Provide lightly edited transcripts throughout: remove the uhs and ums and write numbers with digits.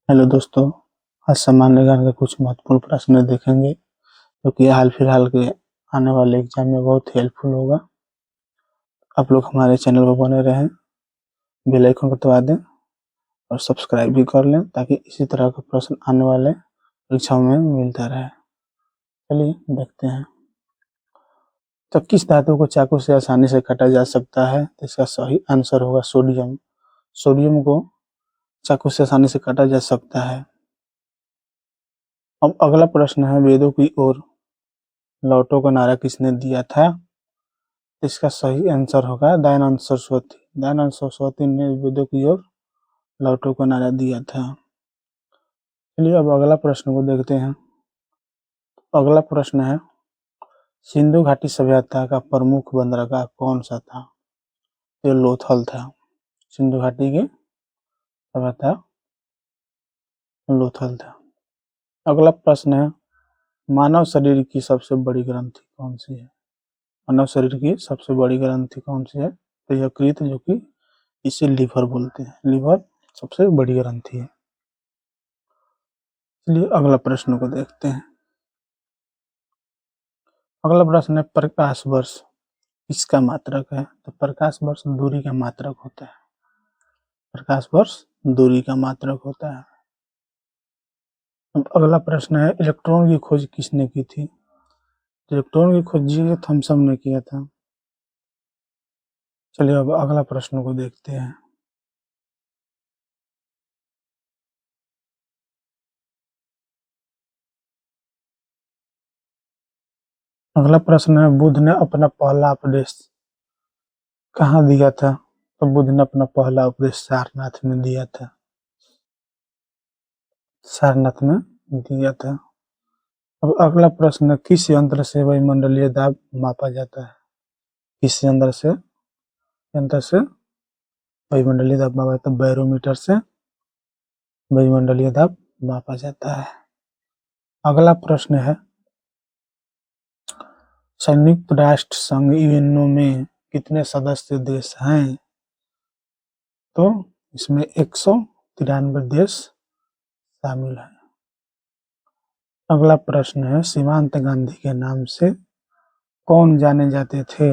Hello दोस्तों। आज सामान्य ज्ञान के कुछ महत्वपूर्ण प्रश्न देखेंगे जो कि हाल फिलहाल के आने वाले एग्जाम में बहुत हेल्पफुल होगा। आप लोग हमारे चैनल पर बने रहें, बेल आइकन को दबा दें और सब्सक्राइब भी कर लें ताकि इसी तरह का प्रश्न आने वाले परीक्षाओं में मिलता रहे। चलिए देखते हैं। तो किस धातु को चाकू से आसानी से काटा जा सकता है? तो इसका सही आंसर होगा सोडियम। सोडियम को चाकू से आसानी से काटा जा सकता है। अब अगला प्रश्न है, वेदों की ओर लौटो का नारा किसने दिया था? इसका सही आंसर होगा दयानंद सरस्वती। दयानंद सरस्वती ने वेदों की ओर लौटो का नारा दिया था। चलिए अब अगला प्रश्न को देखते हैं। अगला प्रश्न है, सिंधु घाटी सभ्यता का प्रमुख बंदरगाह कौन सा था? ये लोथल था। सिंधु घाटी की सभ्यता लोथल था। अगला प्रश्न है, मानव शरीर की सबसे बड़ी ग्रंथि कौन सी है? मानव शरीर की सबसे बड़ी ग्रंथि कौन सी है? तो यकृत, जो कि इसे लीवर बोलते हैं। लीवर सबसे बड़ी ग्रंथि है। चलिए अगला प्रश्न को देखते हैं। अगला प्रश्न है, प्रकाश वर्ष किसका मात्रक है? तो प्रकाश वर्ष दूरी का मात्रक होता है। प्रकाश वर्ष दूरी का मात्रक होता है। अब अगला प्रश्न है, इलेक्ट्रॉन की खोज किसने की थी? इलेक्ट्रॉन की खोज जी थॉमसन ने किया था। चलिए अब अगला प्रश्न को देखते हैं। अगला प्रश्न है, बुद्ध ने अपना पहला उपदेश कहाँ दिया था? तो बुद्ध ने अपना पहला उपदेश सारनाथ में दिया था। सारनाथ में दिया था। अब अगला प्रश्न है, किस यंत्र से वायुमंडलीय दाब मापा जाता है? किस यंत्र से वायुमंडलीय दाब मापा जाता है? बैरोमीटर से वायुमंडलीय दाब मापा जाता है। अगला प्रश्न है, संयुक्त राष्ट्र संघ यूएनओ में कितने सदस्य देश हैं? तो इसमें 193 देश शामिल हैं। अगला प्रश्न है, सीमांत गांधी के नाम से कौन जाने जाते थे?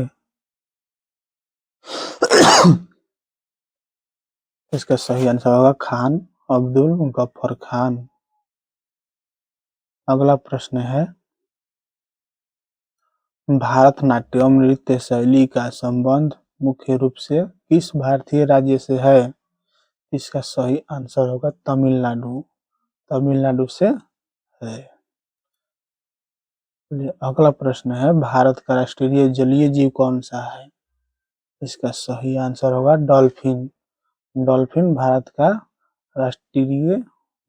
इसका सही आंसर होगा खान अब्दुल गफ्फर खान। अगला प्रश्न है, भारतनाट्यम नृत्य शैली का संबंध मुख्य रूप से किस भारतीय राज्य से है? इसका सही आंसर होगा तमिलनाडु। तमिलनाडु से है। अगला प्रश्न है, भारत का राष्ट्रीय जलीय जीव कौन सा है? इसका सही आंसर होगा डॉल्फिन। डॉल्फिन भारत का राष्ट्रीय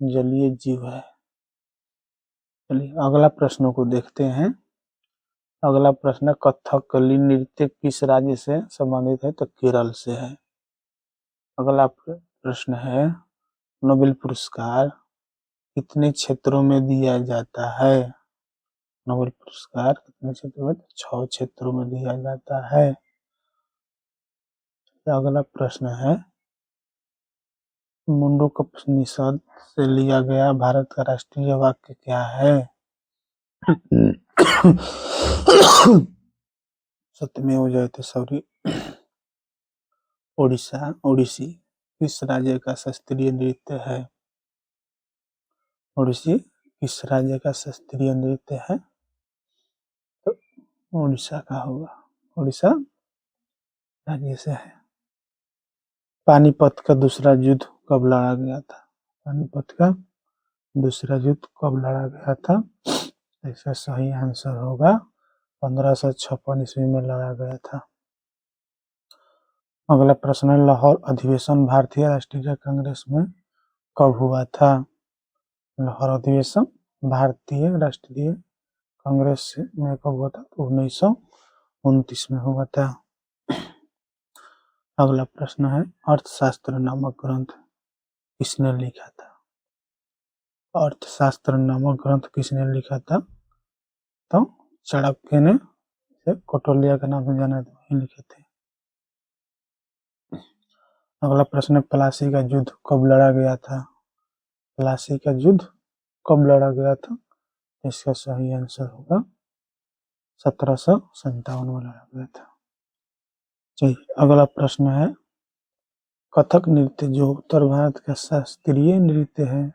जलीय जीव है। चलिए अगला प्रश्न को देखते हैं। अगला प्रश्न, कथकली नृत्य किस राज्य से संबंधित है? तो केरल से है। अगला प्रश्न है, नोबेल पुरस्कार कितने क्षेत्रों में दिया जाता है? नोबेल पुरस्कार कितने क्षेत्रों में? 6 क्षेत्रों में दिया जाता है। अगला प्रश्न है, मुंडकोपनिषद से लिया गया भारत का राष्ट्रीय वाक्य क्या है? सत्यमेव जयते सॉरी। ओडिसी किस राज्य का शास्त्रीय नृत्य है? ओडिसी किस राज्य का शास्त्रीय नृत्य है? तो उड़ीसा का होगा। उड़ीसा राज्य से है। पानीपत का दूसरा युद्ध कब लड़ा गया था? पानीपत का दूसरा युद्ध कब लड़ा गया था? इसका सही आंसर होगा 1556 ईस्वी में लड़ा गया था। अगला प्रश्न है, लाहौर अधिवेशन भारतीय राष्ट्रीय कांग्रेस में कब हुआ था? लाहौर अधिवेशन भारतीय राष्ट्रीय कांग्रेस में कब हुआ था? 1929 में हुआ था। अगला प्रश्न है, अर्थशास्त्र नामक ग्रंथ किसने लिखा था? अर्थशास्त्र नामक ग्रंथ किसने लिखा था? तो चाणक्य ने, कौटिल्य के नाम से जाना वही लिखे थे। अगला प्रश्न, प्लासी का युद्ध कब लड़ा गया था? प्लासी का युद्ध कब लड़ा गया था? इसका सही आंसर होगा 1757 में लड़ा गया था। चलिए अगला प्रश्न है, कथक नृत्य जो उत्तर भारत का शास्त्रीय नृत्य है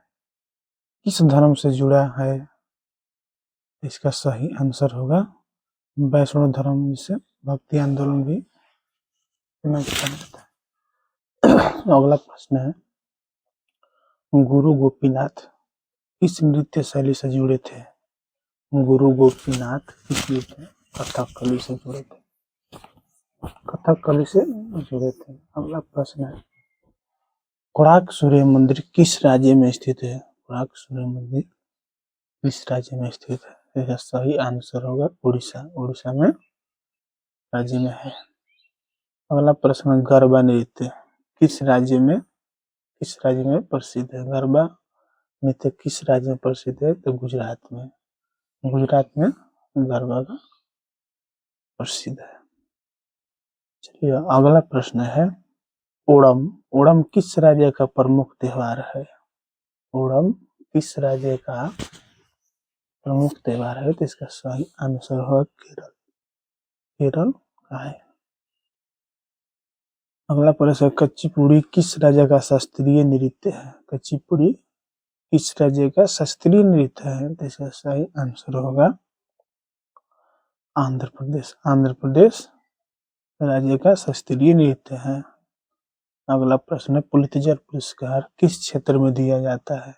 किस धर्म से जुड़ा है? इसका सही आंसर होगा वैष्णव धर्म, जिसे भक्ति आंदोलन भी कहा जाता है। अगला प्रश्न है, गुरु गोपीनाथ किस नृत्य शैली से जुड़े थे? गुरु गोपीनाथ किस नृत्य कथकली से जुड़े थे? कथकली से जुड़े थे। अगला प्रश्न है, कोणार्क सूर्य मंदिर किस राज्य में स्थित है? कोणार्क सूर्य मंदिर किस राज्य में स्थित है? इसका सही आंसर होगा उड़ीसा। उड़ीसा में राज्य में है। अगला प्रश्न, गरबा नृत्य किस राज्य में प्रसिद्ध है? गरबा नृत्य किस राज्य में प्रसिद्ध है? तो गुजरात में। गुजरात में गरबा का प्रसिद्ध है। चलिए अगला प्रश्न है, ओणम ओणम किस राज्य का प्रमुख त्योहार है? ओणम किस राज्य का प्रमुख त्योहार है? तो इसका सही आंसर होगा केरल। केरल का है। अगला प्रश्न, कुचिपुड़ी किस राज्य का शास्त्रीय नृत्य है? कुचिपुड़ी किस राज्य का शास्त्रीय नृत्य है? तो इसका सही आंसर होगा आंध्र प्रदेश। आंध्र प्रदेश राज्य का शास्त्रीय नृत्य है। अगला प्रश्न, पुलित्जर पुरस्कार किस क्षेत्र में दिया जाता है?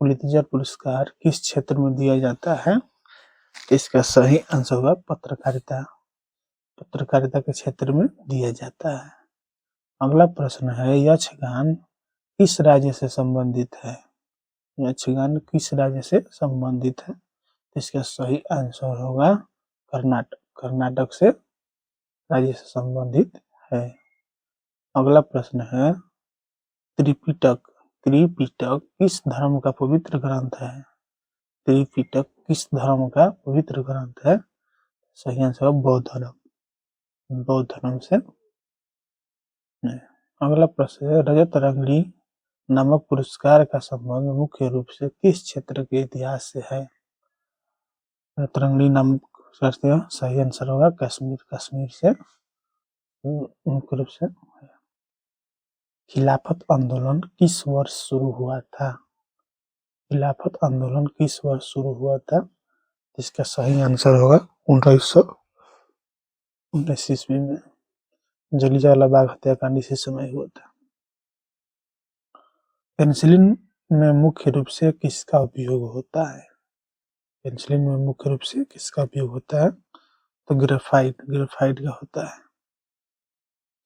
पुलित्जर पुरस्कार किस क्षेत्र में दिया जाता है? इसका सही आंसर होगा पत्रकारिता। पत्रकारिता के क्षेत्र में दिया जाता है। अगला प्रश्न है, यक्षगान किस राज्य से संबंधित है? यक्षगान किस राज्य से संबंधित है? इसका सही आंसर होगा कर्नाटक। कर्नाटक से राज्य से संबंधित है। अगला प्रश्न है, त्रिपिटक त्रिपिटक किस धर्म का पवित्र ग्रंथ है? त्रिपिटक किस धर्म का पवित्र ग्रंथ है? सही आंसर है बौद्ध धर्म। बौद्ध धर्म से है। अगला प्रश्न है, रजत रंगली नामक पुरस्कार का संबंध मुख्य रूप से किस क्षेत्र के इतिहास से है? रजत रंगली नामक पुरस्कार से सही आंसर होगा कश्मीर। कश्मीर से मुख्य रूप से। खिलाफत आंदोलन किस वर्ष शुरू हुआ था? खिलाफत आंदोलन किस वर्ष शुरू हुआ था? इसका सही आंसर होगा 1919 ईस्वी में। जलियांवाला बाग हत्याकांड इसी समय हुआ था। पेनिसिलिन में मुख्य रूप से किसका उपयोग होता है? पेनिसिलिन में मुख्य रूप से किसका उपयोग होता है? तो ग्रेफाइट का होता है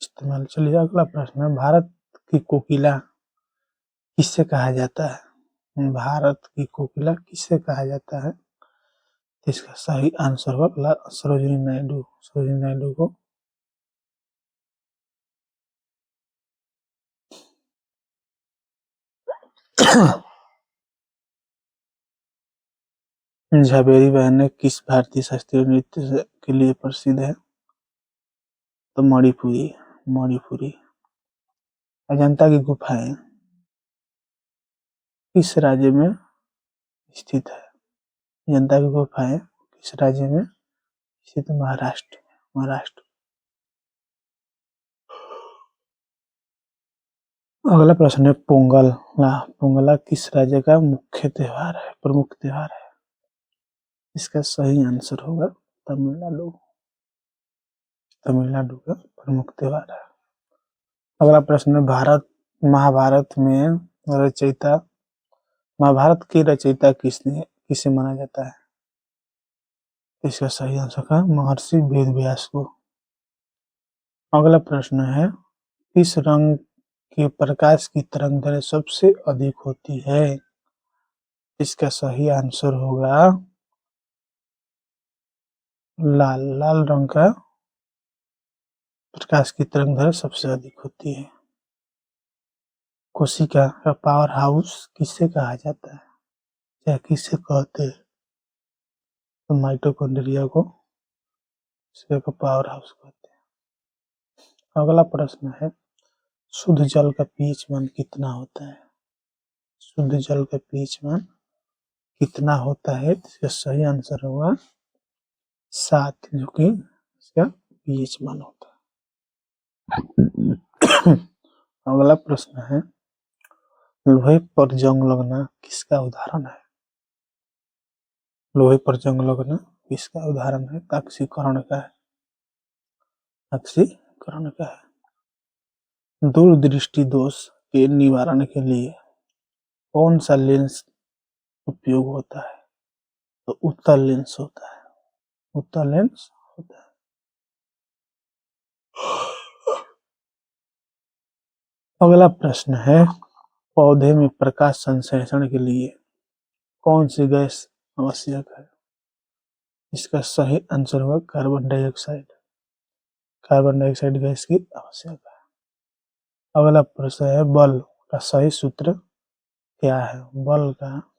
इस्तेमाल। चलिए अगला प्रश्न है, भारत की कोकिला किससे कहा जाता है? भारत की कोकिला किससे कहा जाता है? इसका सही आंसर होगा सरोजिनी नायडू। सरोजिनी नायडू को झावेरी बहनें किस भारतीय शास्त्रीय नृत्य के लिए प्रसिद्ध है? तो मणिपुरी। मणिपुरी। अजंता की गुफाएं किस राज्य में स्थित है? अजंता की गुफाएं किस राज्य में स्थित? महाराष्ट्र। महाराष्ट्र। अगला प्रश्न है, पोंगल पोंगला किस राज्य का मुख्य त्योहार है? प्रमुख त्योहार है? इसका सही आंसर होगा तमिलनाडु। तमिलनाडु का प्रमुख त्योहार है। अगला प्रश्न है, महाभारत में रचयिता महाभारत के रचयिता किसे माना जाता है? इसका सही आंसर है महर्षि वेदव्यास को। अगला प्रश्न है, किस रंग के प्रकाश की तरंगदैर्घ्य सबसे अधिक होती है? इसका सही आंसर होगा लाल। लाल रंग का प्रकाश की तरंगदैर्घ्य सबसे अधिक होती है। कोशिका का पावर हाउस किसे कहा जाता है या किसे कहते हैं? तो माइटोकॉन्ड्रिया को इसका पावर हाउस कहते हैं। अगला प्रश्न है, शुद्ध जल का पीएच मान कितना होता है? शुद्ध जल का पीएच मान कितना होता है? तो इसका सही आंसर होगा 7, जो कि इसका पीएच मान होता है। अगला प्रश्न है, लोहे पर जंग लगना किसका उदाहरण है? लोहे पर जंग लगना किसका उदाहरण है? तो ऑक्सीकरण का है। ऑक्सीकरण का है। दूरदृष्टि दोष के निवारण के लिए कौन सा लेंस उपयोग होता है? तो उत्तल लेंस होता है। उत्तल लेंस होता है। अगला प्रश्न है, पौधे में प्रकाश संश्लेषण के लिए कौन सी गैस आवश्यक है? इसका सही आंसर होगा carbon dioxide. Carbon dioxide gas की आवश्यकता है। अगला प्रश्न है, बल का सही सूत्र क्या है? बल का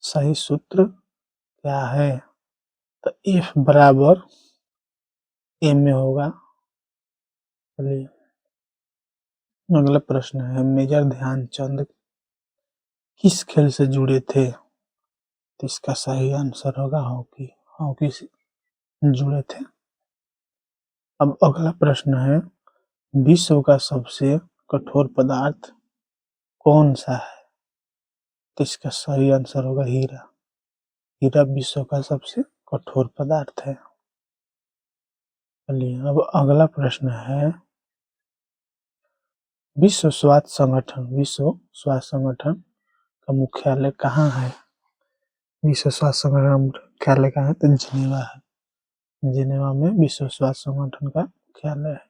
सही सूत्र क्या है? तो F बराबर M में होगा। चलिए अगला प्रश्न है, मेजर ध्यानचंद किस खेल से जुड़े थे? तो इसका सही आंसर होगा हॉकी। हॉकी से जुड़े थे। अब अगला प्रश्न है, विश्व का सबसे कठोर पदार्थ कौन सा है? तो इसका सही आंसर होगा हीरा। हीरा विश्व का सबसे कठोर पदार्थ है। चलिए अब अगला प्रश्न है, विश्व स्वास्थ्य संगठन का मुख्यालय कहाँ है? विश्व स्वास्थ्य संगठन का मुख्यालय कहाँ है? तो जिनेवा है। जिनेवा में विश्व स्वास्थ्य संगठन का मुख्यालय है।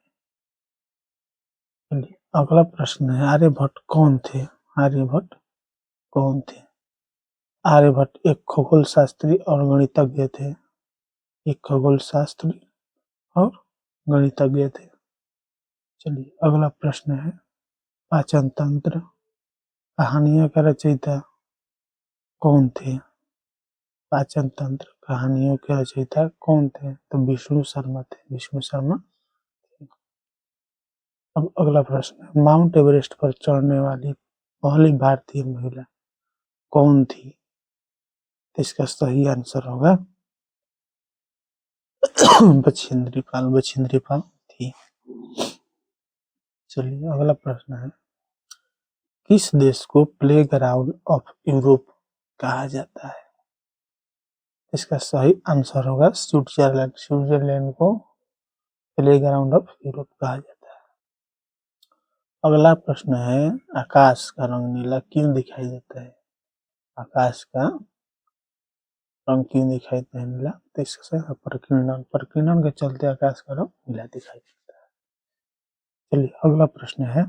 चलिए अगला प्रश्न है, आर्यभट्ट कौन थे? आर्यभट्ट कौन थे? आर्यभट्ट एक खगोल शास्त्री और गणितज्ञ थे। एक खगोल शास्त्री और गणितज्ञ थे। चलिए अगला प्रश्न है, पाचन तंत्र कहानियों का रचयिता कौन थे? पाचन तंत्र कहानियों के रचयिता कौन थे? तो विष्णु शर्मा थे। विष्णु शर्मा। अब अगला प्रश्न है, माउंट एवरेस्ट पर चढ़ने वाली पहली भारतीय महिला कौन थी? तो इसका सही आंसर होगा बछेंद्री पाल। बछेंद्री पाल थी। चलिए अगला प्रश्न है, किस देश को प्ले ग्राउंड ऑफ यूरोप कहा जाता है? इसका सही आंसर होगा स्विट्जरलैंड। स्विट्जरलैंड को प्ले ग्राउंड ऑफ यूरोप कहा जाता है। अगला प्रश्न है, आकाश का रंग नीला क्यों दिखाई देता है? आकाश का रंग क्यों दिखाई देता है नीला? तो इसका प्रकीर्णन। प्रकीर्णन के चलते आकाश का रंग नीला दिखाई देता है। चलिए अगला प्रश्न है,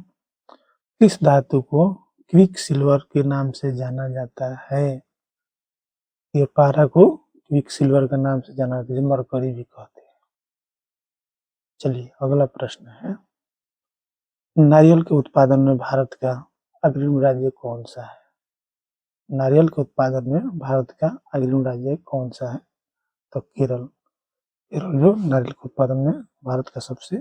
किस धातु को क्विक सिल्वर के नाम से जाना जाता है? ये पारा को क्विक सिल्वर के नाम से जाना जाता है, मरकरी भी कहते हैं। चलिए अगला प्रश्न है, नारियल के उत्पादन में भारत का अग्रणी राज्य कौन सा है? नारियल के उत्पादन में भारत का अग्रणी राज्य कौन सा है? तो केरल। केरल जो नारियल के उत्पादन में भारत का सबसे